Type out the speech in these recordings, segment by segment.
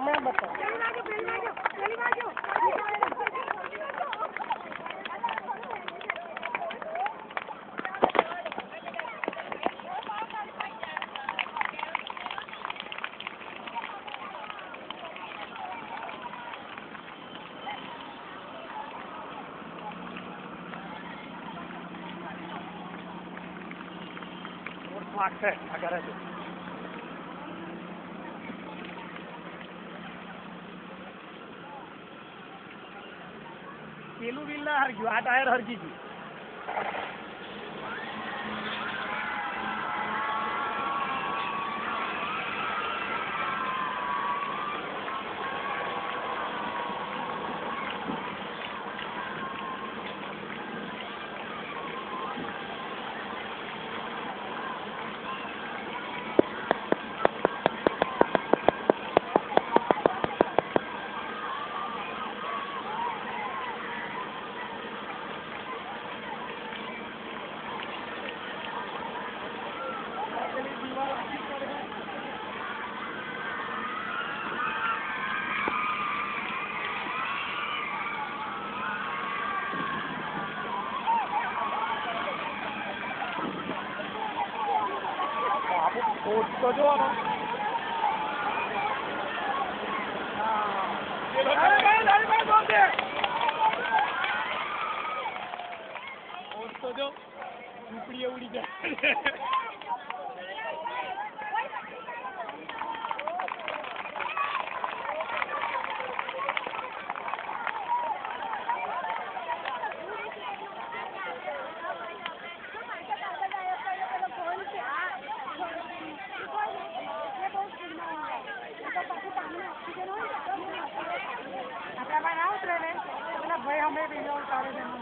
मैं बताओ लागते अगर है पेलू व्हील ना हर गयो आ टायर हर गई तो जो तो जो झूपड़ी उड़ी जाए भाई हमें भी उतारे देना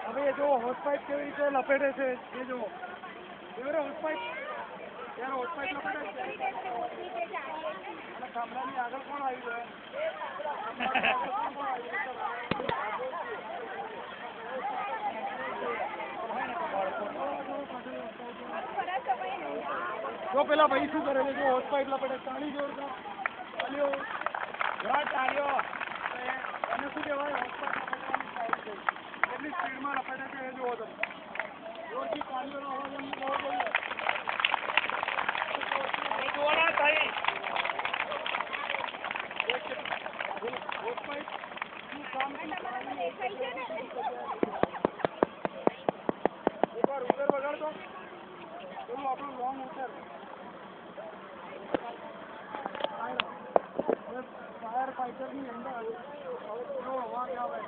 હવે જો હોસ પાઇપ કેવી રીતે લપેટે છે એ જો હોસ પાઇપ યાર હોસ પાઇપ લપેટે છે અને ગામડાની આગળ કોણ આવી ગયો જો પેલા ભાઈ શું કરે છે જો હોસ પાઇપ લપેટે તાળી જોરદાર તાળીઓ ઘણા તાળીઓ અને શું કહેવાય હોસ પાઇપ લપેટવાની સ્ટાઇલ છે કેટલી સ્પીડમાં લપેટે છે એ જુઓ તમે જોરથી તાળીઓનો અવાજ એમ હોવો જોઈએ જોડા થાય હોસ પાઇપનું કામ એકવાર ઉતર વગાડતો પેલું આપણું લોંગ ઉતર ફાયર ફાઈટરની અંદર હવે પેલો અવાજ આવે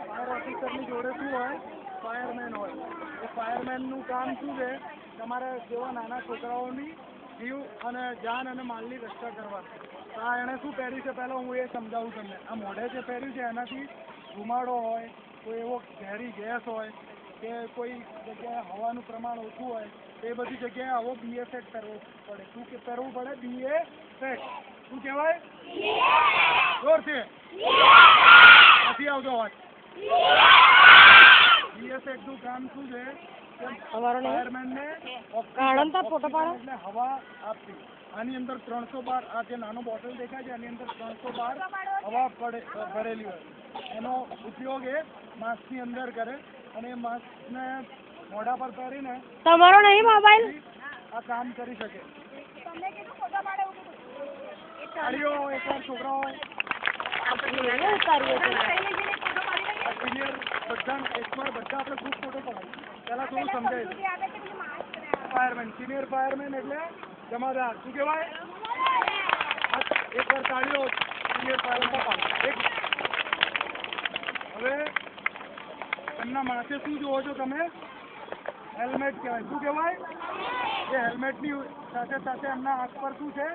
ફાયર ઓફિસરની જોડે શું હોય ફાયરમેન હોય એ ફાયરમેનનું કામ શું છે તમારે જેવા નાના છોકરાઓની જીવ અને જાન અને માલની રક્ષા કરવાની તો આ એણે શું પહેર્યું છે પહેલાં હું એ સમજાવું તમને આ મોઢે જે પહેર્યું છે એનાથી ધુમાડો હોય કોઈ એવો ઝેરી ગેસ હોય કે કોઈ જગ્યાએ હવાનું પ્રમાણ ઓછું હોય એ બધી જગ્યાએ આવો BA-સેટ પહેરવો પડે શું કે પહેરવું પડે BA-સેટ શું કહેવાય જોરથી નથી આવતો અવાજ BA-સેટનું કામ શું છે ફાયરમેનને એટલે હવા આપવી આની અંદર 312 આ જે નાનો બોટલ દેખાય છે આની અંદર 312 હવા ભરેલી હોય એનો ઉપયોગ એ માસ્કની અંદર કરે અને એ માસ્કને મોઢા પર પહેરીને તમારો નહીં મોબાઈલ આ કામ કરી શકે તમને કેટલું ફોટો પાડે તાળીઓ એકવાર છોકરાઓ આપણે ઉતારીએ સિનિયર બધા એકવાર બધા આપણે ગ્રુપ ફોટો પડાવીએ. પહેલાં થોડું સમજાવી દઉં. ફાયરમેન, સિનિયર ફાયરમેન એટલે જમાદાર. શું કહેવાય? એકવાર તાળીઓ સિનિયર ફાયરમેન. હવે એમના માથે શું જુઓ છો તમે? હેલ્મેટ કહેવાય. શું કહેવાય? એ હેલ્મેટની સાથે સાથે એમના હાથ પર શું છે?